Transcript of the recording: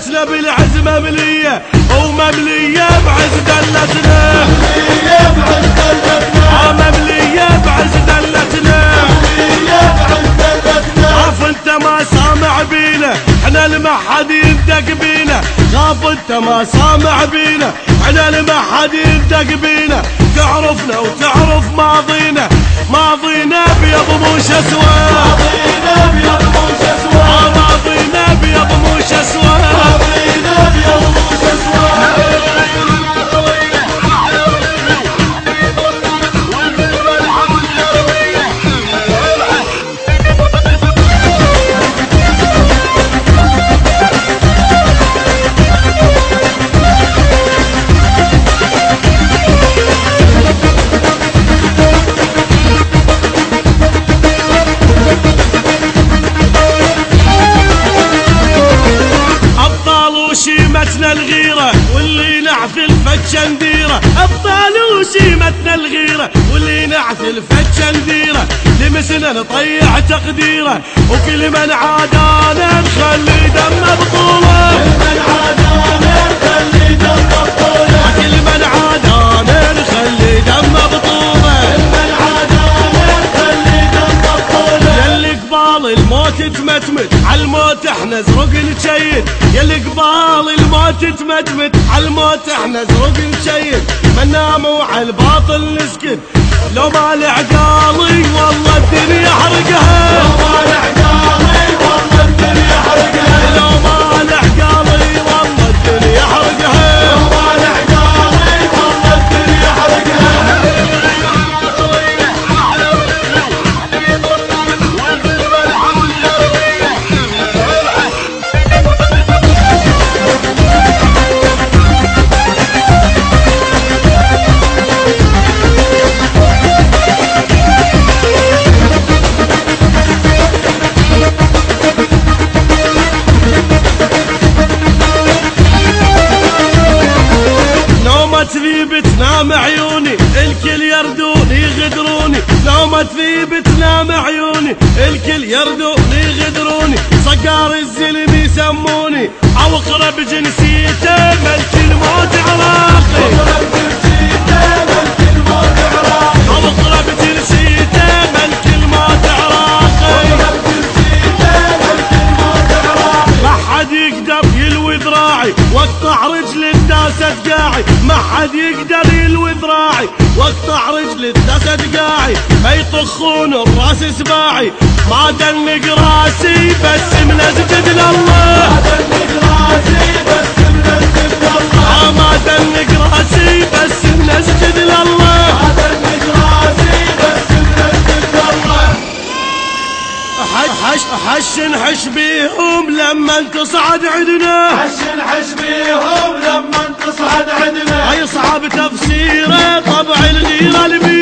دلتنا بالعز مملية ومملية بعز دلتنا، مملية بعز دلتنا، مملية بعز دلتنا، مملية بعز دلتنا. خاف انت ما سامع بينا احنا لما حد يندق بينا، خاف انت ما سامع بينا احنا لما حد يندق بينا. تعرفنا وتعرف ماضينا، ماضينا بيض موش اسود، ماضينا بيض موش اسود، ماضينا بيض موش اسود، ماضينا بيض موش اسود. شيمتنا الغيرة واللي نعثل فتشنديرة، أبطال وشيمتنا الغيرة واللي نعثل فتشنديرة. لمسنا نطيع تقديره وكل من عادانا نخلي دم بطولة، كل من عادانا نخلي دم بطولة، كل من عادانا نخلي دم بطولة، كل من عادانا نخلي دم بطولة. ياللي قبال الموت تمتمت عالموت احنا زرق نشيد، ياللي قبال الموت تمتمت عالموت احنا زرق نشيد. ما نناموا عالباطل نسكت لو ما لعقالي والله الدنيا حرقها، لو ما لعقالي والله الدنيا حرقها، لو ما لعقالي والله الدنيا حرقها، لو ما لعقالي والله الدنيا حرقها. تثيب تنام عيوني الكل يردوني يغدروني، لو ما تثيب تنام عيوني الكل يردوني يغدروني. صقار الزلم يسموني او اقرب جنسيته ملك الموت عراقي، اقرب جنسيته ملك الموت عراقي، او اقرب جنسيته ملك الموت عراقي، اقرب جنسيته ملك الموت عراقي. ما حد يقدر يلوي ذراعي واقطع رجل الداسة قاعي، ما حد يقدر يلوي ذراعي واقطع رجل الداسة قاعي. ما يطخون الراس سباعي ما دنق راسي بس منسجد لله، ما دنق راسي بس منسجد لله، ما دنق راسي بس منسجد لله، ما دنق راسي بس منسجد لله. حش نحش بيهم لما تصعد عدنا، حش نحش بيهم لما تصعد عدنا. اي صعب تفسيره طبع الغيره البيض،